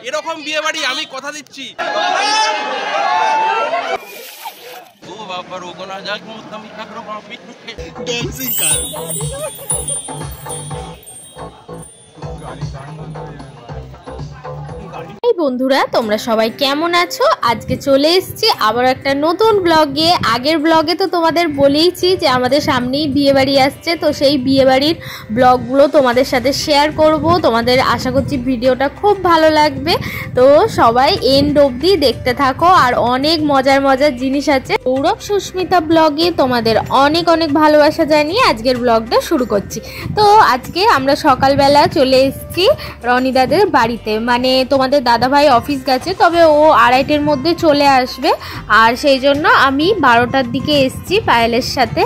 এরকম বিয়ে বাড়ি আমি কথা দিচ্ছি। ও বাবা রোগো না যাক মুদ্দাম থাকরো বাপি ডলসিকার বন্ধুরা তোমরা সবাই কেমন আছো? আজকে চলে এসেছি আবার একটা নতুন ব্লগে। আগের ব্লগে তো তোমাদের বলেইছি যে আমাদের সামনেই বিয়ে বাড়ি আসছে, তো সেই বিয়ে বাড়ির ব্লগগুলো তোমাদের সাথে শেয়ার করব। তোমাদের আশা করছি ভিডিওটা খুব ভালো লাগবে, তো সবাই এন্ড অবধি দেখতে থাকো। আর অনেক মজার মজার জিনিস আছে। গৌরব সুস্মিতা ব্লগে তোমাদের অনেক অনেক ভালোবাসা জানিয়ে আজকের ব্লগটা শুরু করছি। তো আজকে আমরা সকালবেলা চলে এসেছি রনিদাদের বাড়িতে, মানে তোমাদের দাদাভাই অফিস গেছে, তবে ও 2:30-এর মধ্যে চলে আসবে। আর সেই জন্য আমি 12টার দিকে এসেছি পায়েলের সাথে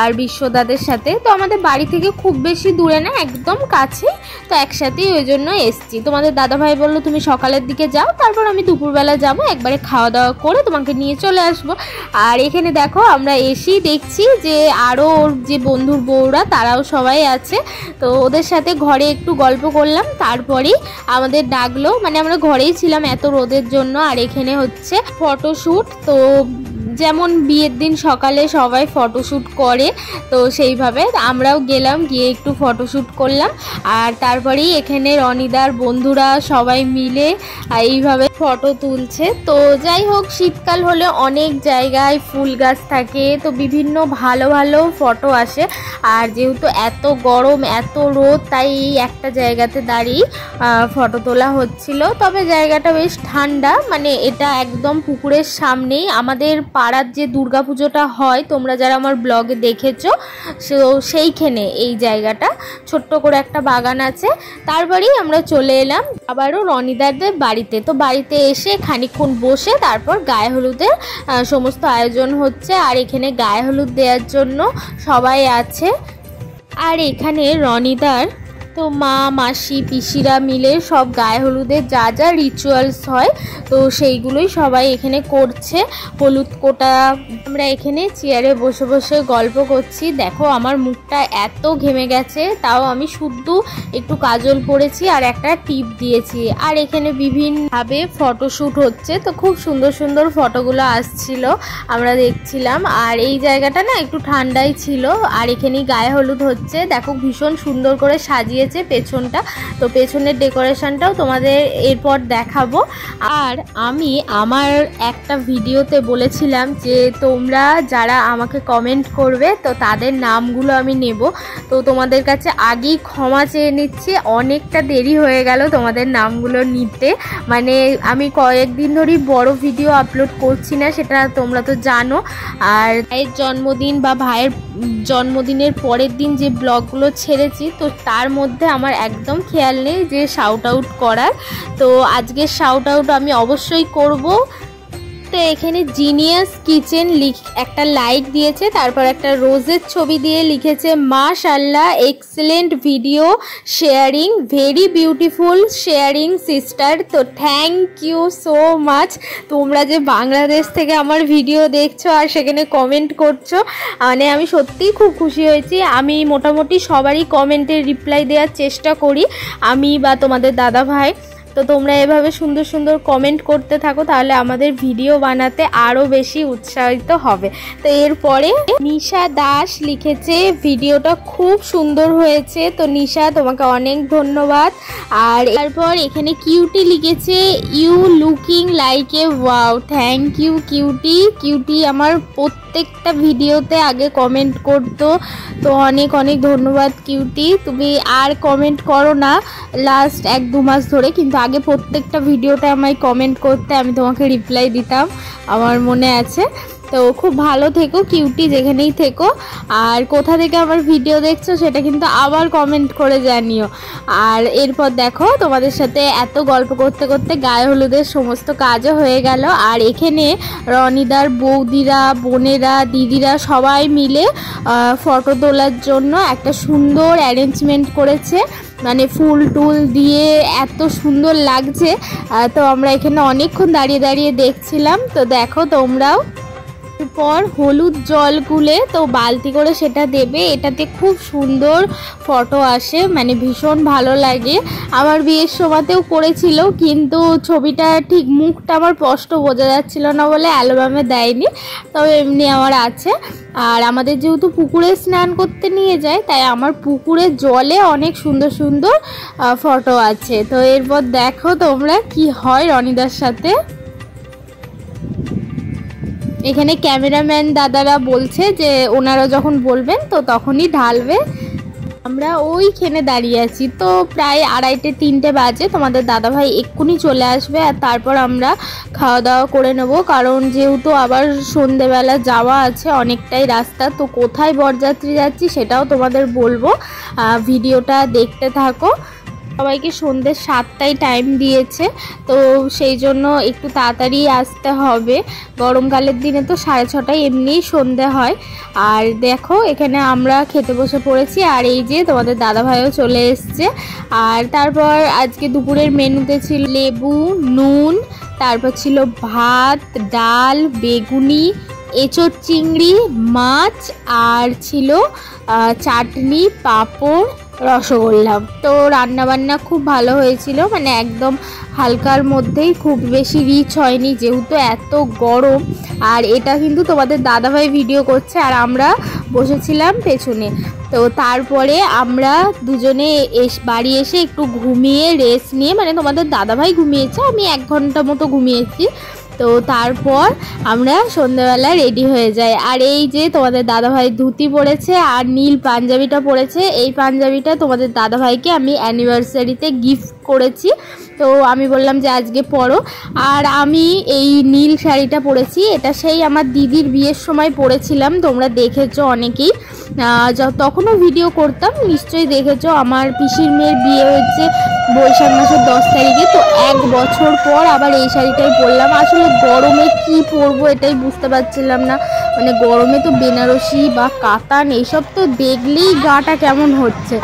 আর বিশ্বদাদের সাথে। তো আমাদের বাড়ি থেকে খুব বেশি দূরে না, একদম কাছে, তো একসাথেই ওই জন্য এসেছি। তোমাদের দাদাভাই বললো তুমি সকালের দিকে যাও, তারপর আমি দুপুরবেলা যাবো, একবারে খাওয়া দাওয়া করে তোমাকে নিয়ে চলে আসবো। আর এখানে দেখো আমরা এসেই দেখছি যে আরও ওর যে বন্ধুর বউরা তারাও সবাই আছে, তো ওদের সাথে ঘরে একটু গল্প করলাম। তারপরেই আমাদের ডাকলো, মানে আমরা ঘরেই ছিলাম এত রোদের জন্য। আর এখানে হচ্ছে ফটোশ্যুট, তো যেমন বিয়ের দিন সকালে সবাই ফটোশ্যুট করে, তো সেইভাবে আমরাও গেলাম, গিয়ে একটু ফটোশ্যুট করলাম। আর তারপরেই এখানে রনিদার বন্ধুরা সবাই মিলে এইভাবে ফটো তুলছে। তো যাই হোক, শীতকাল হলে অনেক জায়গায় ফুল গাছ থাকে, তো বিভিন্ন ভালো ভালো ফটো আসে। আর যেহেতু এত গরম এত রোদ, তাই এই একটা জায়গাতে দাঁড়িয়ে ফটো তোলা হচ্ছিল। তবে জায়গাটা বেশ ঠান্ডা, মানে এটা একদম পুকুরের সামনেই আমাদের পাড়ার যে দুর্গাপুজোটা হয়, তোমরা যারা আমার ব্লগে দেখেছো, সেইখানে এই জায়গাটা ছোট্ট করে একটা বাগান আছে। তারপরেই আমরা চলে এলাম আবারও রনিদাদের বাড়িতে। তো বাড়িতে এসে খানিকক্ষণ বসে তারপর গায়ে হলুদের সমস্ত আয়োজন হচ্ছে। আর এখানে গায়ে হলুদ দেওয়ার জন্য সবাই আছে। আর এখানে রনিদার তো মা মাসি পিসিরা মিলে সব গায়ে হলুদের যা যা রিচুয়ালস হয়, তো সেইগুলোই সবাই এখানে করছে। হলুদ কোটা, আমরা এখানে চেয়ারে বসে বসে গল্প করছি। দেখো আমার মুখটা এত ঘেমে গেছে, তাও আমি শুদ্ধ একটু কাজল পরেছি আর একটা টিপ দিয়েছি। আর এখানে বিভিন্নভাবে ফটোশ্যুট হচ্ছে, তো খুব সুন্দর সুন্দর ফটোগুলো আসছিল, আমরা দেখছিলাম। আর এই জায়গাটা না একটু ঠান্ডাই ছিল। আর এখানেই গায়ে হলুদ হচ্ছে, দেখো ভীষণ সুন্দর করে সাজিয়ে পেছনটা, তো পেছনের ডেকোরেশনটাও তোমাদের এরপর দেখাবো। আর আমি আমার একটা ভিডিওতে বলেছিলাম যে তোমরা যারা আমাকে কমেন্ট করবে তো তাদের নামগুলো আমি নেব, তো তোমাদের কাছে আগেই ক্ষমা চেয়ে নিচ্ছি, অনেকটা দেরি হয়ে গেল তোমাদের নামগুলো নিতে। মানে আমি কয়েকদিন ধরেই বড় ভিডিও আপলোড করছি না, সেটা তোমরা তো জানো। আর ভাইয়ের জন্মদিন বা ভাইয়ের জন্মদিনের পরের দিন যে ব্লগগুলো ছেড়েছি, তো তার মধ্যে আমার একদম খেয়াল নেই যে শাউট আউট করার। তো আজকে শাউট আউট আমি অবশ্যই করব। তো এখানে জিনিয়াস কিচেন একটা লাইক দিয়েছে, তারপর একটা রোজের ছবি দিয়ে লিখেছে মাশাআল্লাহ excellent video sharing, very beautiful sharing sister. তো থ্যাংক ইউ সো মাচ। তোমরা যে বাংলাদেশ থেকে আমার ভিডিও দেখছো আর সেখানে কমেন্ট করছো, মানে আমি সত্যিই খুব খুশি হয়েছি। আমি মোটামুটি সবারই কমেন্টের রিপ্লাই দেওয়ার চেষ্টা করি, আমি বা তোমাদের দাদা ভাই। তো তোমরা এভাবে সুন্দর সুন্দর কমেন্ট করতে থাকো, তাহলে আমাদের ভিডিও বানাতে আরও বেশি উৎসাহিত হবে। তো এরপরে নিশা দাস লিখেছে ভিডিওটা খুব সুন্দর হয়েছে, তো নিশা তোমাকে অনেক ধন্যবাদ। আর তারপর এখানে কিউটি লিখেছে you looking like a wow, thank you cutie. Cutie আমার প্রত্যেকটা ভিডিওতে আগে কমেন্ট করতো, তো অনেক অনেক ধন্যবাদ কিউটি। তুমি আর কমেন্ট করো না লাস্ট 1-2 মাস ধরে, কিন্তু আগে প্রত্যেকটা ভিডিওতে আমায় কমেন্ট করতে, আমি তোমাকে রিপ্লাই দিতাম, আমার মনে আছে। তো খুব ভালো থেকো কিউটি, যেখানেই থেকো। আর কোথা থেকে আমার ভিডিও দেখছো সেটা কিন্তু আবার কমেন্ট করে জানিও। আর এরপর দেখো তোমাদের সাথে এত গল্প করতে করতে গায়ে হলুদের সমস্ত কাজও হয়ে গেল। আর এখানে রনিদার বৌদিরা বোনেরা দিদিরা সবাই মিলে ফটো তোলার জন্য একটা সুন্দর অ্যারেঞ্জমেন্ট করেছে, মানে ফুল টুল দিয়ে এত সুন্দর লাগছে। তো আমরা এখানে অনেকক্ষণ দাঁড়িয়ে দাঁড়িয়ে দেখছিলাম। তো দেখো তোমরাও এরপর হলুদ জল গুলে তো বালতি করে সেটা দেবে, এটাতে খুব সুন্দর ফটো আসে, মানে ভীষণ ভালো লাগে। আমার বিয়ের সময়তেও করেছিল, কিন্তু ছবিটা ঠিক মুখটা আমার স্পষ্ট বোঝা যাচ্ছিল না বলে অ্যালবামে দেয়নি, তবে এমনি আমার আছে। আর আমাদের যেহেতু পুকুরে স্নান করতে নিয়ে যায়, তাই আমার পুকুরের জলে অনেক সুন্দর সুন্দর ফটো আছে। তো এরপর দেখো তোমরা কি হয় রনিদার সাথে। এখানে ক্যামেরাম্যান দাদারা বলছে যে ওনারা যখন বলবেন তো তখনই ঢালবে। আমরা ওইখানে দাঁড়িয়ে আছি, তো প্রায় 2:30-3টে বাজে। তোমাদের দাদাভাই এক্ষুনি চলে আসবে, আর তারপর আমরা খাওয়া দাওয়া করে নেব, কারণ যেহেতু আবার সন্ধেবেলা যাওয়া আছে অনেকটাই রাস্তা। তো কোথায় বরযাত্রী যাচ্ছি সেটাও তোমাদের বলবো, ভিডিওটা দেখতে থাকো। সবাইকে সন্ধ্যে 7টায় টাইম দিয়েছে, তো সেই জন্য একটু তাড়াতাড়ি আসতে হবে। গরমকালের দিনে তো 6:30টায় এমনিই সন্ধে হয়। আর দেখো এখানে আমরা খেতে বসে পড়েছি, আর এই যে তোমাদের দাদাভাইও চলে এসছে। আর তারপর আজকে দুপুরের মেনুতে ছিল লেবু, নুন, তারপর ছিল ভাত, ডাল, বেগুনি, এঁচোড় চিংড়ি, মাছ, আর ছিল চাটনি, পাঁপড়, রসগোল্লা। তো রান্নাবান্না খুব ভালো হয়েছিল, মানে একদম হালকার মধ্যেই, খুব বেশি রিচ হয়নি যেহেতু এত গরম। আর এটা কিন্তু তোমাদের দাদাভাই ভিডিও করছে, আর আমরা বসেছিলাম পেছনে। তো তারপরে আমরা দুজনে বাড়ি এসে একটু ঘুমিয়ে রেস্ট নিয়ে, মানে তোমাদের দাদাভাই ঘুমিয়েছে, আমি 1 ঘন্টা মতো ঘুমিয়েছি। তো তারপর আমরা সন্ধ্যাবেলা রেডি হয়ে যাই। আর এই যে তোমাদের দাদাভাই ধুতি পরেছে আর নীল পাঞ্জাবিটা পরেছে। এই পাঞ্জাবিটা তোমাদের দাদাভাইকে আমি অ্যানিভার্সারিতে গিফট করেছি, তো আমি বললাম যে আজকে পরো। আর আমি এই নীল শাড়িটা পরেছি, এটা সেই আমার দিদির বিয়ের সময় পরেছিলাম, তোমরা দেখেছো অনেকেই, তখনও ভিডিও করতাম, নিশ্চয়ই দেখেছো। আমার পিসির মেয়ের বিয়ে হচ্ছে বৈশাখ মাসের 10 তারিখে, তো 1 বছর পর আবার এই শাড়িটাই পরলাম। আসলে গরমে কি পরবো এটাই বুঝতে পারছিলাম না, মানে গরমে তো বেনারসি বা কাতান এইসব তো দেখলেই গাটা কেমন হচ্ছে।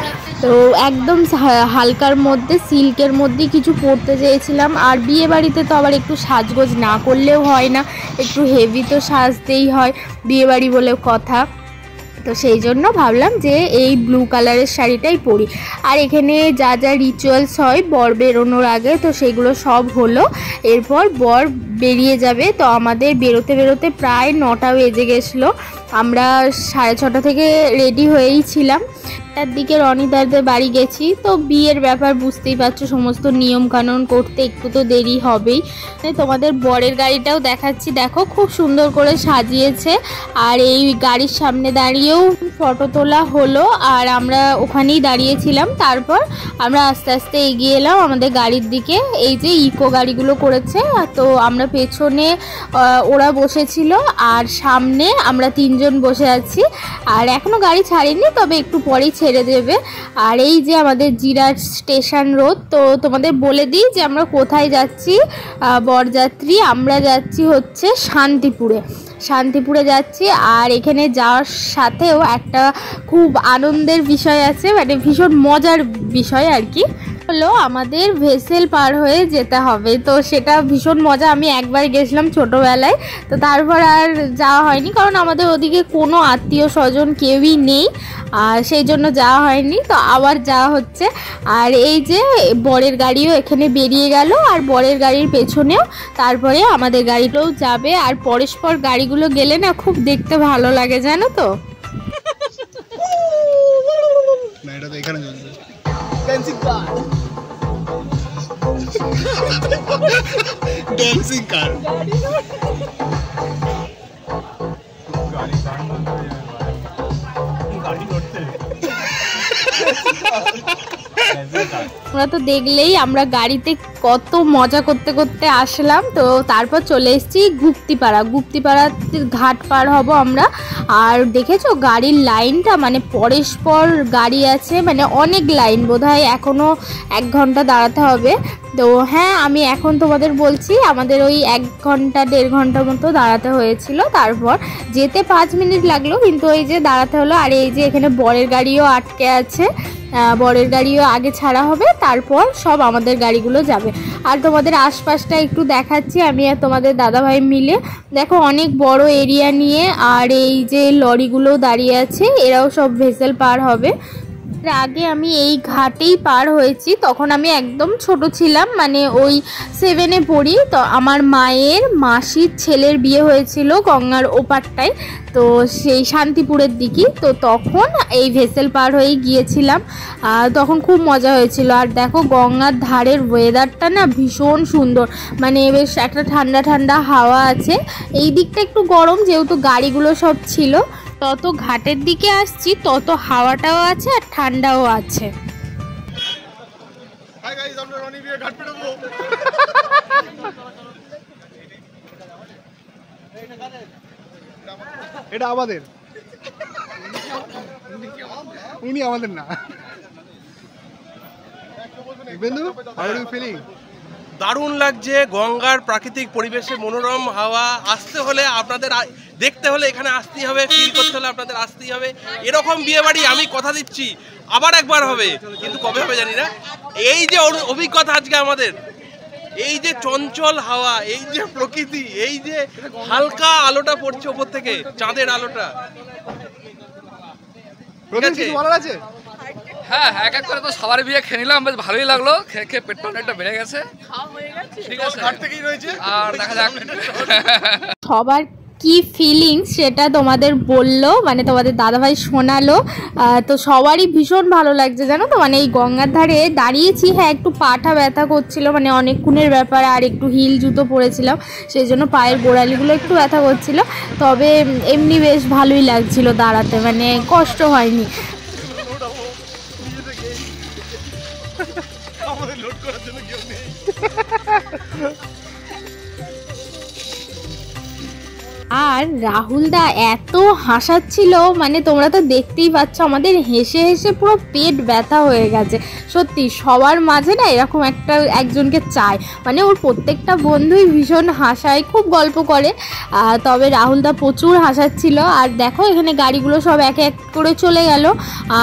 তো একদম হালকার মধ্যে সিল্কের মধ্যে কিছু পরতে চেয়েছিলাম। আর বিয়ে বাড়িতে তো আবার একটু সাজগোজ না করলেও হয় না, একটু হেভি তো সাজতেই হয়, বিয়ে বাড়ি বলে কথা। তো সেই জন্য ভাবলাম যে এই ব্লু কালারের শাড়িটাই পরি। আর এখানে যা যা রিচুয়ালস হয় বর বেরোনোর আগে, তো সেগুলো সব হলো। এরপর বর বেরিয়ে যাবে, তো আমাদের বেরোতে বেরোতে প্রায় 9টা বেজে গেছিলো। আমরা 6:30 থেকে রেডি হয়েই ছিলাম। তার দিকে রনিদারদের বাড়ি গেছি, তো বিয়ের ব্যাপার বুঝতেই পারছো, সমস্ত নিয়ম কানুন করতে একটু তো দেরি হবেই। তোমাদের বরের গাড়িটাও দেখাচ্ছি, দেখো খুব সুন্দর করে সাজিয়েছে। আর এই গাড়ির সামনে দাঁড়িয়েও ফটো তোলা হলো, আর আমরা ওখানেই দাঁড়িয়েছিলাম। তারপর আমরা আস্তে আস্তে এগিয়ে এলাম আমাদের গাড়ির দিকে। এই যে ইকো গাড়িগুলো করেছে, তো আমরা পেছনে ওরা বসেছিল, আর সামনে আমরা 3জন বসে আছি। আর এখনো গাড়ি ছাড়েনি, তবে একটু পরেই ছেড়ে দেবে। আর এই যে আমাদের জিরাট স্টেশন রোড। তো তোমাদের বলে দিই যে আমরা কোথায় যাচ্ছি। বরযাত্রী আমরা যাচ্ছি হচ্ছে শান্তিপুরে যাচ্ছি। আর এখানে যাওয়ার সাথেও একটা খুব আনন্দের বিষয় আছে, মানে ভীষণ মজার বিষয় আর কি, হলো আমাদের ভেসেল পার হয়ে যেতে হবে। তো সেটা ভীষণ মজা, আমি একবার গেছিলাম ছোটোবেলায়, তো তারপর আর যাওয়া হয়নি, কারণ আমাদের ওদিকে কোনো আত্মীয় স্বজন কেউই নেই, আর সেই জন্য যাওয়া হয়নি। তো আবার যাওয়া হচ্ছে। আর এই যে বরের গাড়িও এখানে বেরিয়ে গেল, আর বরের গাড়ির পেছনেও তারপরে আমাদের গাড়িটাও যাবে। আর পরস্পর গাড়িগুলো গেলে না খুব দেখতে ভালো লাগে, জানো তো। ড্যান্সিং কার তোমরা তো দেখলেই আমরা গাড়িতে কত মজা করতে করতে আসলাম। তো তারপর চলে এসেছি গুপ্তিপাড়াতে ঘাট পার হব আমরা। আর দেখেছো গাড়ির লাইনটা, মানে পরস্পর গাড়ি আছে, মানে অনেক লাইন, বোধহয় এখনও 1 ঘন্টা দাঁড়াতে হবে। তো হ্যাঁ, আমি এখন তোমাদের বলছি, আমাদের ওই 1 ঘন্টা 1.5 ঘন্টা মতো দাঁড়াতে হয়েছিল। তারপর যেতে 5 মিনিট লাগলো, কিন্তু ওই যে দাঁড়াতে হলো। আর এই যে এখানে বরের গাড়িও আটকে আছে, বরের গাড়িও আগে ছাড়া হবে, তারপর সব আমাদের গাড়িগুলো যাবে। আর তোমাদের আশপাশটা একটু দেখাচ্ছি আমি আর তোমাদের দাদাভাই মিলে। দেখো অনেক বড় এরিয়া নিয়ে, আর এই যে লরিগুলো দাঁড়িয়ে আছে এরাও সব ভেসেল পার হবে। আগে আমি এই ঘাটেই পার হয়েছি, তখন আমি একদম ছোট ছিলাম, মানে ওই 7-এ পড়ি। তো আমার মায়ের মাসির ছেলের বিয়ে হয়েছিল গঙ্গার ওপারটায়, তো সেই শান্তিপুরের দিকে। তো তখন এই ভেসেল পার হয়ে গিয়েছিলাম, তখন খুব মজা হয়েছিল। আর দেখো গঙ্গার ধারের ওয়েদারটা না ভীষণ সুন্দর, মানে বেশ একটা ঠান্ডা ঠান্ডা হাওয়া আছে। এই দিকটা একটু গরম যেহেতু গাড়িগুলো সব ছিল, তত ঘাটের দিকে আসছি তত হাওয়াটাও আছে আর ঠান্ডাও আছে। এটা আমাদের, উনি আমাদের না। দারুণ লাগছে গঙ্গার প্রাকৃতিক পরিবেশে মনোরম হাওয়া। আসতে হলে আপনাদের দেখতে হলে এখানে আসতেই হবে, ফিল করতে হলে আপনাদের আসতেই হবে। এরকম বিয়ে বাড়ি আমি কথা দিচ্ছি আবার একবার হবে, কিন্তু কবে হবে জানি না। এই যে অভিজ্ঞতা আজকে আমাদের, এই যে চঞ্চল হাওয়া, এই যে প্রকৃতি, এই যে হালকা আলোটা পড়ছে ওপর থেকে, চাঁদের আলোটা, আছে। হ্যাঁ, এক এক করে তো সবার বিয়ে খেয়ে নিলাম, বেশ ভালোই লাগলো। খেয়ে খেয়ে পেটটা অনেকটা বেড়ে গেছে। ঠিক আছে, আর দেখা যাক সবার কি ফিলিংস সেটা তোমাদের বললো, মানে তোমাদের দাদাভাই শোনালো। তো সবারই ভীষণ ভালো লাগছে জানো তো, মানে এই গঙ্গার ধারে দাঁড়িয়েছি। হ্যাঁ একটু পাটা ব্যথা করছিল, মানে অনেকক্ষণের ব্যাপার, আর একটু হিল জুতো পরেছিলাম সেই জন্য পায়ের গোড়ালিগুলো একটু ব্যথা করছিল। তবে এমনি বেশ ভালোই লাগছিল দাঁড়াতে, মানে কষ্ট হয়নি। আর রাহুলদা এত হাসাচ্ছিল, মানে তোমরা তো দেখতেই পাচ্ছ, আমাদের হেসে হেসে পুরো পেট ব্যথা হয়ে গেছে। সত্যি সবার মাঝে না এরকম একজনকে চায়, মানে ওর প্রত্যেকটা বন্ধুই ভীষণ হাসায়, খুব গল্প করে। তবে রাহুলদা প্রচুর হাসাচ্ছিল। আর দেখো এখানে গাড়িগুলো সব এক এক করে চলে গেল,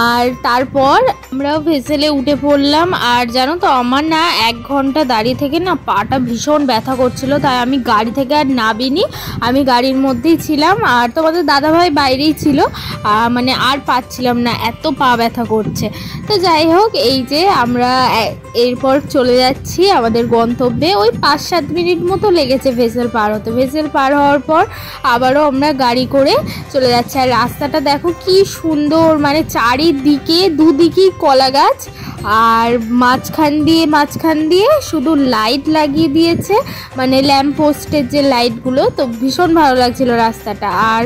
আর তারপর আমরাও ভেসেলে উঠে পড়লাম। আর জানো তো আমার না 1 ঘন্টা দাঁড়িয়ে থেকে না পাটা ভীষণ ব্যথা করছিল, তাই আমি গাড়ি থেকে আর নামিনি, আমি গাড়ির মধ্যেই ছিলাম। আর তোমাদের দাদাভাই বাইরেই ছিল, মানে আর পাচ্ছিলাম না, এত পা ব্যথা করছে। তো যাই হোক, এই যে আমরা এরপর চলে যাচ্ছি আমাদের গন্তব্যে। ওই 5-7 মিনিট মতো লেগেছে ভেসেল পার হতে। ভেসেল পার হওয়ার পর আবারও আমরা গাড়ি করে চলে যাচ্ছি। আর রাস্তাটা দেখো কি সুন্দর, মানে চারিদিকে দুদিকেই কলা গাছ, আর মাঝখান দিয়ে শুধু লাইট লাগিয়ে দিয়েছে, মানে ল্যাম্প পোস্টের যে লাইটগুলো। তো ভীষণ ভালো লাগছিল রাস্তাটা। আর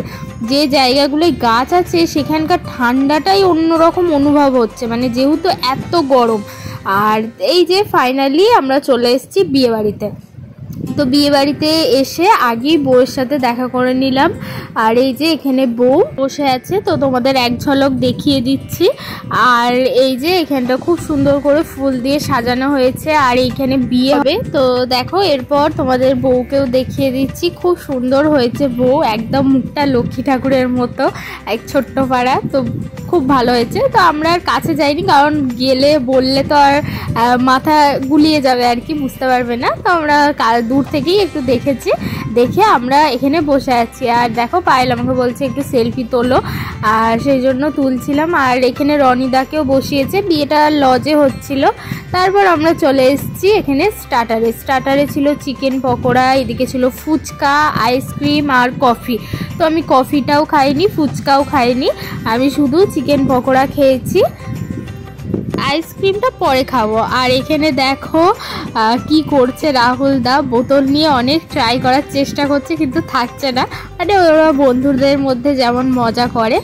যে জায়গাগুলোয় গাছ আছে সেখানকার ঠান্ডাটাই অন্যরকম অনুভব হচ্ছে, মানে যেহেতু এত গরম। আর এই যে ফাইনালি আমরা চলে এসেছি বিয়েবাড়িতে। তো বিয়েবাড়িতে এসে আগেই বউয়ের সাথে দেখা করে নিলাম। আর এই যে এখানে বউ বসে আছে, তো তোমাদের এক ঝলক দেখিয়ে দিচ্ছি। আর এই যে এখানটা খুব সুন্দর করে ফুল দিয়ে সাজানো হয়েছে, আর এইখানে বিয়ে হবে। তো দেখো এরপর তোমাদের বউকেও দেখিয়ে দিচ্ছি, খুব সুন্দর হয়েছে বউ, একদম মুখটা লক্ষ্মী ঠাকুরের মতো, এক ছোট্ট পাড়া। তো খুব ভালো হয়েছে। তো আমরা আর কাছে যাইনি, কারণ গেলে বললে তো আর মাথা গুলিয়ে যাবে আর কি, বুঝতে পারবে না। তো আমরা দূর থেকেই একটু দেখেছি, দেখে আমরা এখানে বসে আছি। আর দেখো পায়েল আমাকে বলছে একটু সেলফি তোলো, আর সেই জন্য তুলছিলাম। আর এখানে রনিদাকেও বসিয়েছে, বিয়েটা লজে হচ্ছিল। তারপর আমরা চলে এসেছি এখানে স্টার্টারে ছিল চিকেন পকোড়া, এদিকে ছিল ফুচকা, আইসক্রিম আর কফি। তো আমি কফিটাও খাইনি, ফুচকাও খাইনি, আমি শুধু চিকেন পকোড়া খেয়েছি। আইসক্রিমটা পরে খাবো। আর এখানে দেখো কি করছে রাহুল দা, বোতল নিয়ে অনেক ট্রাই করার চেষ্টা করছে কিন্তু থাকছে না, মানে ওরা বন্ধুদের মধ্যে যেমন মজা করে।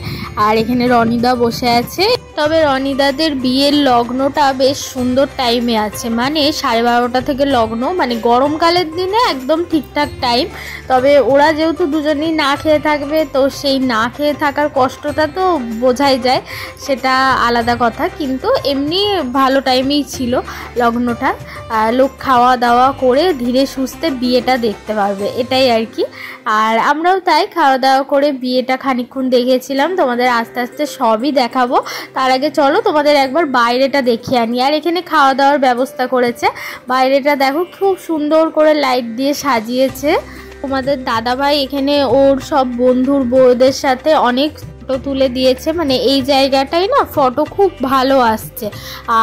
আর এখানে রনিদা বসে আছে। তবে রনিদাদের বিয়ের লগ্নটা বেশ সুন্দর টাইমে আছে, মানে 12:30 থেকে লগ্ন, মানে গরমকালের দিনে একদম ঠিকঠাক টাইম। তবে ওরা যেহেতু দুজনেই না খেয়ে থাকবে, তো সেই না খেয়ে থাকার কষ্টটা তো বোঝাই যায়, সেটা আলাদা কথা। কিন্তু এমনি ভালো টাইমেই ছিল লগ্নটা, লোক খাওয়া দাওয়া করে ধীরে সুস্থে বিয়েটা দেখতে পারবে, এটাই আর কি। আর আমরাও তাই খাওয়া দাওয়া করে বিয়েটা খানিকক্ষণ দেখেছিলাম, তোমাদের আস্তে আস্তে সবই দেখাবো। তার তার আগে চলো তোমাদের একবার বাইরেটা দেখিয়ে আনি। আর এখানে খাওয়া দাওয়ার ব্যবস্থা করেছে, বাইরেটা দেখো খুব সুন্দর করে লাইট দিয়ে সাজিয়েছে। তোমাদের দাদাভাই এখানে ওর সব বন্ধুর বউদের সাথে অনেক ফটো তুলে দিয়েছে, মানে এই জায়গাটাই না ফটো খুব ভালো আসছে।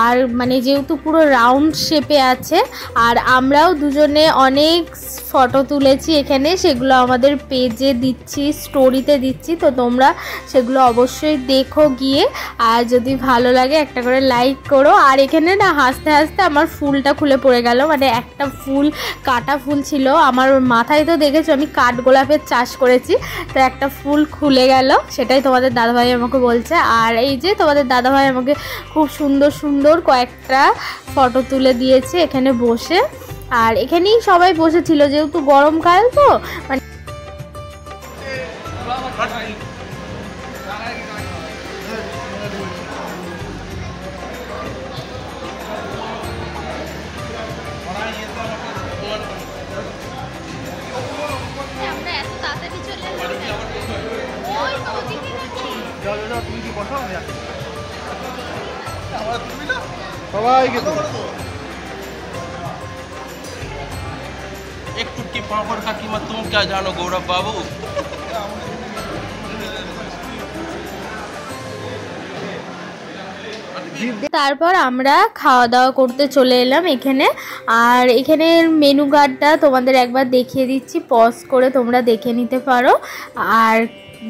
আর মানে যেহেতু পুরো রাউন্ড শেপে আছে, আর আমরাও দুজনে অনেক ফটো তুলেছি এখানে, সেগুলো আমাদের পেজে দিচ্ছি, স্টোরিতে দিচ্ছি, তো তোমরা সেগুলো অবশ্যই দেখো গিয়ে। আর যদি ভালো লাগে একটা করে লাইক করো। আর এখানে না হাসতে হাসতে আমার ফুলটা খুলে পড়ে গেল, মানে একটা ফুল কাটা ফুল ছিল আমার মাথায়, তো দেখেছো আমি কাঠগোলাপের চাষ করেছি, তো একটা ফুল খুলে গেল, সেটাই তোমাদের দাদাভাই আমাকে বলছে। আর এই যে তোমাদের দাদাভাই আমাকে খুব সুন্দর সুন্দর কয়েকটা ফটো তুলে দিয়েছে এখানে বসে। আর এখানেই সবাই বসেছিল, যেহেতু গরমকাল তো মানে সবাইকে एक टुटकी पापड़ का कीमत तुम क्या जानो गौरव बाबू। তারপর আমরা খাওয়া দাওয়া করতে চলে এলাম এখানে। আর এখানের মেনু কার্ডটা তোমাদের একবার দেখিয়ে দিচ্ছি, পজ করে তোমরা দেখে নিতে পারো। আর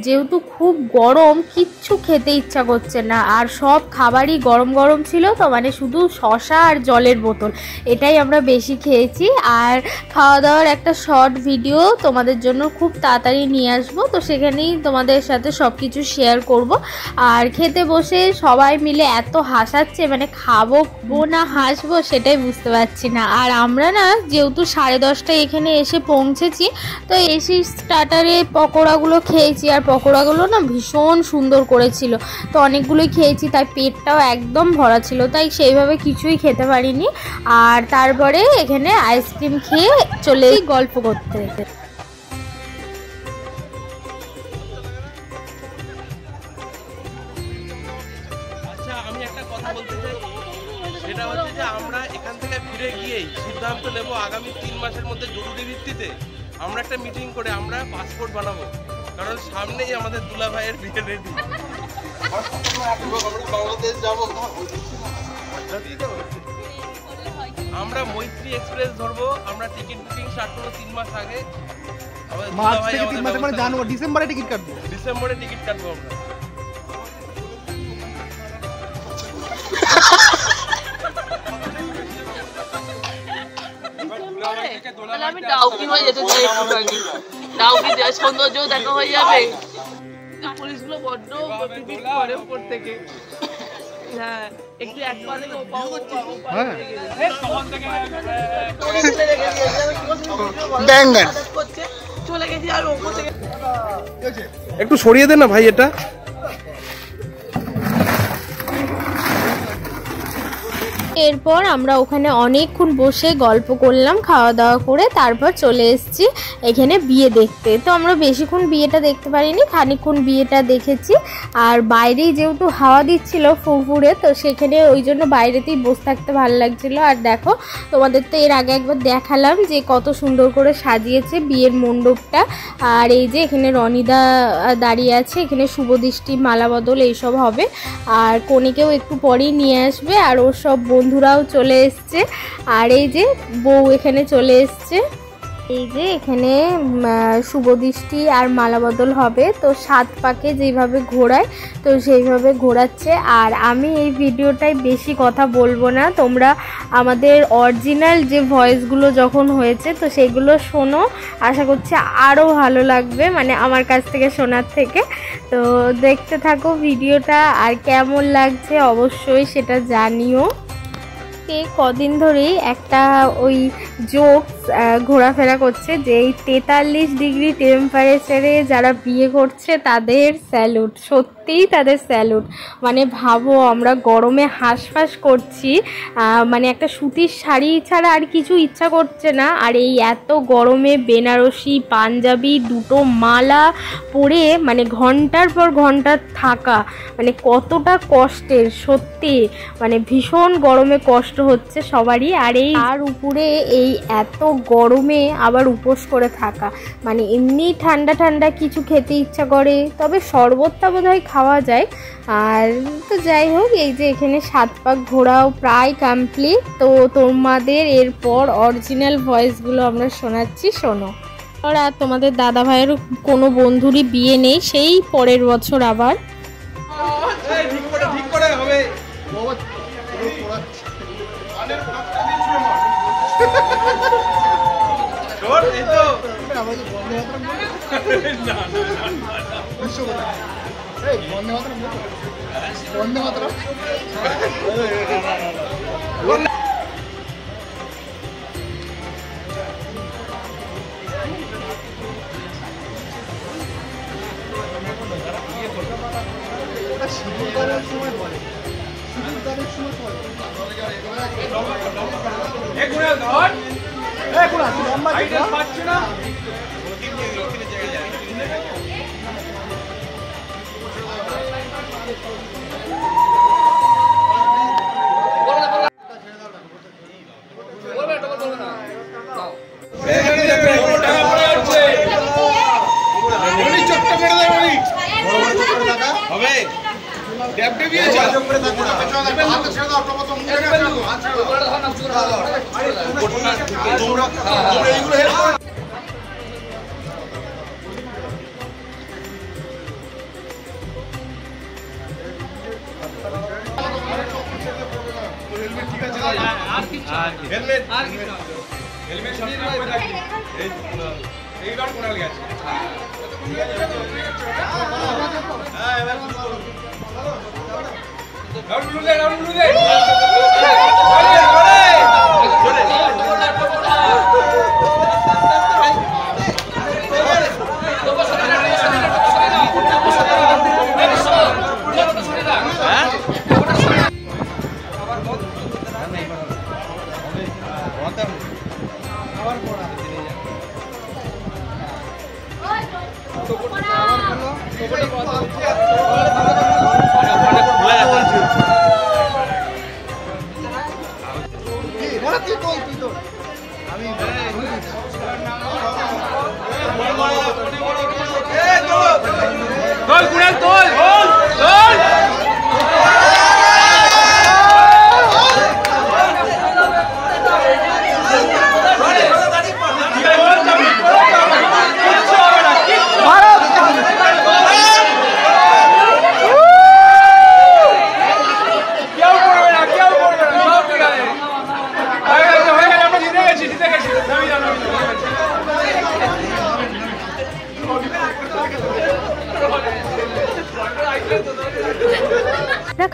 যেহেতু খুব গরম, কিচ্ছু খেতে ইচ্ছা করছে না, আর সব খাবারই গরম গরম ছিল, তো মানে শুধু শসা আর জলের বোতল এটাই আমরা বেশি খেয়েছি। আর খাওয়া দাওয়ার একটা শর্ট ভিডিও তোমাদের জন্য খুব তাড়াতাড়ি নিয়ে আসবো, তো সেখানেই তোমাদের সাথে সব কিছু শেয়ার করব। আর খেতে বসে সবাই মিলে এত হাসাচ্ছে, মানে খাবো না হাসবো সেটাই বুঝতে পারছি না। আর আমরা না যেহেতু 10:30টায় এখানে এসে পৌঁছেছি, তো এসি স্টার্টারে পকোড়াগুলো খেয়েছি, আর পকোড়াগুলো না ভীষণ সুন্দর করেছিল, তো অনেকগুলোই খেয়েছি, তাই পেটটাও একদম ভরা ছিল, তাই সেইভাবে কিছুই খেতে পারিনি। আর তারপরে এখানে আইসক্রিম খেয়ে চলে গল্প করতে। আচ্ছা আমি একটা কথা বলতে চাই, সেটা হচ্ছে যে আমরা এখান থেকে ফিরে গিয়েই সিদ্ধান্ত নেব আগামী 3 মাসের মধ্যে জরুরি ভিত্তিতে আমরা একটা মিটিং করে আমরা পাসপোর্ট বানাবো, কারণ সামনেই আমাদের দুলা ভাইয়ের বিয়ে রেডি। বাংলাদেশ যাবো, আমরা মৈত্রী এক্সপ্রেস ধরবো, আমরা টিকিট বুকিং স্টার্ট করবো 3 মাস আগে। মার্চ থেকে 3 মাসে মানে জানুয়ারি ডিসেম্বরে টিকিট কাটবো, ডিসেম্বরে টিকিট কাটবো আমরা। তাহলে আমি ডাউকি হয়ে যেতে চাই একটুখানি, ডাউকি সৌন্দর্য দেখা হয়ে যাবে। পুলিশগুলো বড্ড পিপিট করে উপর থেকে, হ্যাঁ একটু এক পা থেকে চলে গেছি, আর ওপর থেকে একটু সরিয়ে দেন না ভাই এটা। এরপর আমরা ওখানে অনেকক্ষণ বসে গল্প করলাম, খাওয়া দাওয়া করে তারপর চলে এসেছি এখানে বিয়ে দেখতে। তো আমরা বেশিক্ষণ বিয়েটা দেখতে পারিনি, খানিকক্ষণ বিয়েটা দেখেছি। আর বাইরেই যেহেতু হাওয়া দিচ্ছিল ফুরফুরে, তো সেখানে ওই জন্য বাইরেতেই বসে থাকতে ভালো লাগছিল। আর দেখো তোমাদের তো এর আগে একবার দেখালাম যে কত সুন্দর করে সাজিয়েছে বিয়ের মণ্ডপটা। আর এই যে এখানে রনিদা দাঁড়িয়ে আছে, এখানে শুভদৃষ্টি মালা বদল এইসব হবে, আর কনেকেও একটু পরেই নিয়ে আসবে, আর ওর সব বন্ধুরাও চলে এসছে। আর এই যে বউ এখানে চলে এসছে, এই যে এখানে শুভদৃষ্টি আর মালা বদল হবে, তো 7 পাকে যেভাবে ঘোরায় তো সেইভাবে ঘোরাচ্ছে। আর আমি এই ভিডিওটায় বেশি কথা বলবো না, তোমরা আমাদের অরিজিনাল যে ভয়েসগুলো যখন হয়েছে তো সেগুলো শোনো, আশা করছি আরও ভালো লাগবে, মানে আমার কাছ থেকে শোনার থেকে। তো দেখতে থাকো ভিডিওটা, আর কেমন লাগছে অবশ্যই সেটা জানিও। কদিন ধরেই একটা ওই জোকস ঘোরাফেরা করছে যে এই 43 ডিগ্রি টেম্পারেচারে যারা বিয়ে করছে তাদের স্যালুট। সত্যি সত্যিই তাদের স্যালুট। মানে ভাবো আমরা গরমে হাঁসফাঁস করছি, মানে একটা সুতির শাড়ি ছাড়া আর কিছু ইচ্ছা করছে না, আর এই এত গরমে বেনারসি পাঞ্জাবি দুটো মালা পরে মানে ঘন্টার পর ঘন্টা থাকা মানে কতটা কষ্টের, সত্যি মানে ভীষণ গরমে কষ্ট হচ্ছে সবারই। আর এই আর উপরে এই এত গরমে আবার উপোস করে থাকা, মানে এমনি ঠান্ডা ঠান্ডা কিছু খেতে ইচ্ছা করে, তবে শরবতটা বোধহয় খাওয়া যায়। আর তো যাই হোক, এই যে এখানে 7 পাক ঘোরাও প্রায় কমপ্লিট। তো তোমাদের এরপর অরিজিনাল ভয়েসগুলো আমরা শোনাচ্ছি, শোনো। আর তোমাদের দাদা ভাইয়ের কোনো বন্ধুরই বিয়ে নেই, সেই পরের বছর আবার। ঠিক করে হবে।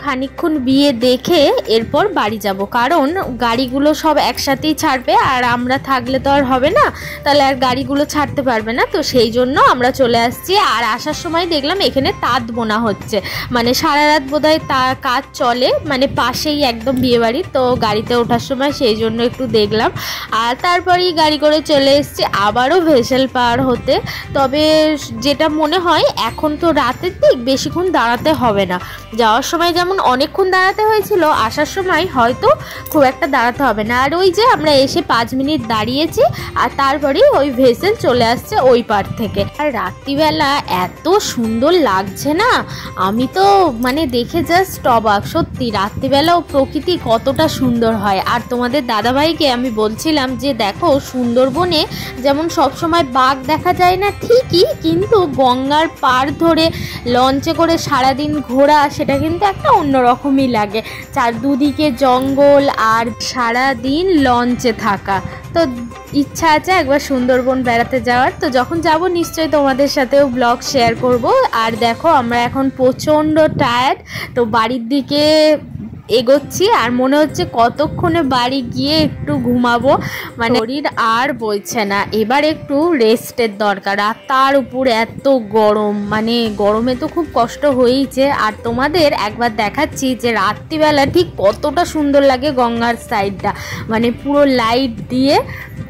খানিকক্ষণ বিয়ে দেখে এরপর বাড়ি যাব, কারণ গাড়িগুলো সব একসাথেই ছাড়বে, আর আমরা থাকলে তো আর হবে না, তাহলে আর গাড়িগুলো ছাড়তে পারবে না। তো সেই জন্য আমরা চলে আসছি। আর আসার সময় দেখলাম এখানে তাঁত বোনা হচ্ছে, মানে সারা রাত বোধহয় কাজ চলে, মানে পাশেই একদম বিয়েবাড়ি। তো গাড়িতে ওঠার সময় সেই জন্য একটু দেখলাম, আর তারপরেই গাড়ি করে চলে এসছি আবারও ভেসেল পার হতে। তবে যেটা মনে হয় এখন তো রাতের দিক, বেশিক্ষণ দাঁড়াতে হবে না। যাওয়ার সময় যেমন অনেকক্ষণ দাঁড়াতে হয়েছিল, আসার সময় হয়তো খুব একটা দাঁড়াতে হবে না। আর ওই যে আমরা এসে 5 মিনিট দাঁড়িয়েছি, আর তারপরেই ওই ভেসেল চলে আসছে ওই পার থেকে। আর রাত্রিবেলা এত সুন্দর লাগছে না, আমি তো মানে দেখে জাস্ট অবাক। সত্যি রাত্রিবেলাও প্রকৃতি কতটা সুন্দর হয়। আর তোমাদের দাদাভাইকে আমি বলছিলাম যে দেখো, সুন্দরবনে যেমন সবসময় বাঘ দেখা যায় না ঠিকই, কিন্তু গঙ্গার পার ধরে লঞ্চে করে সারাদিন ঘোরা, সেটা কিন্তু একটা অন্যরকমই লাগে। দুদিকে জঙ্গল আর সারা দিন লঞ্চে থাকা। তো ইচ্ছা আছে একবার সুন্দরবন বেড়াতে যাওয়ার। তো যখন যাব নিশ্চয়ই তোমাদের সাথেও ব্লগ শেয়ার করব। আর দেখো আমরা এখন প্রচণ্ড টায়ার্ড, তো বাড়ির দিকে এগোচ্ছি আর মনে হচ্ছে কতক্ষণে বাড়ি গিয়ে একটু ঘুমাবো, মানে শরীর আর বলছে না, এবার একটু রেস্টের দরকার। আর তার উপর এত গরম, মানে গরমে তো খুব কষ্ট হয়েইছে। আর তোমাদের একবার দেখাচ্ছি যে রাত্রিবেলা ঠিক কতটা সুন্দর লাগে গঙ্গার সাইডটা, মানে পুরো লাইট দিয়ে।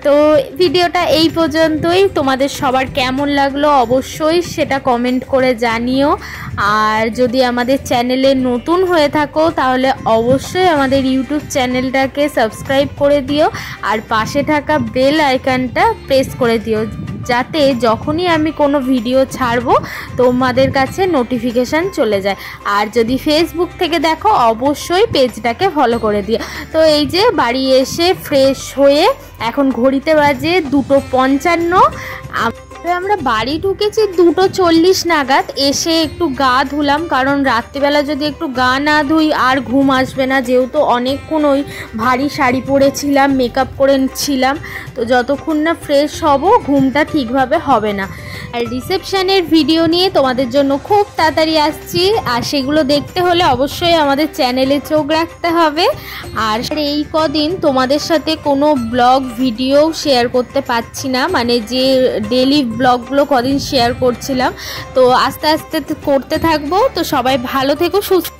তো ভিডিওটা এই পর্যন্তই, তোমাদের সবার কেমন লাগলো অবশ্যই সেটা কমেন্ট করে জানিও। আর যদি আমাদের চ্যানেলে নতুন হয়ে থাকো তাহলে অবশ্যই আমাদের ইউটিউব চ্যানেলটাকে সাবস্ক্রাইব করে দিও আর পাশে থাকা বেল আইকনটা প্রেস করে দিও, যাতে যখনই আমি কোনো ভিডিও ছাড়বো তোমাদের কাছে নোটিফিকেশান চলে যায়। আর যদি ফেসবুক থেকে দেখো অবশ্যই পেজটাকে ফলো করে দিও। তো এই যে বাড়ি এসে ফ্রেশ হয়ে এখন ঘড়িতে বাজে 2:55। আমরা বাড়ি ঢুকেছি 2:40 নাগাদ, এসে একটু গা ধুলাম, কারণ রাত্রিবেলা যদি একটু গা না ধুই আর ঘুম আসবে না, যেহেতু অনেকক্ষণ ওই ভারী শাড়ি পরেছিলাম, মেকআপ করে ছিলাম, তো যতক্ষণ না ফ্রেশ হব ঘুমটা ঠিকভাবে হবে না। আর রিসেপশনের ভিডিও নিয়ে তোমাদের জন্য খুব তাড়াতাড়ি আসছি, আর সেগুলো দেখতে হলে অবশ্যই আমাদের চ্যানেলে চোখ রাখতে হবে। আর এই কদিন তোমাদের সাথে কোনো ব্লগ ভিডিও শেয়ার করতে পারছি না, মানে যে ডেলি ব্লগগুলো কদিন শেয়ার করছিলাম, তো আস্তে আস্তে করতে থাকবো। তো সবাই ভালো থেকো, সুস্থ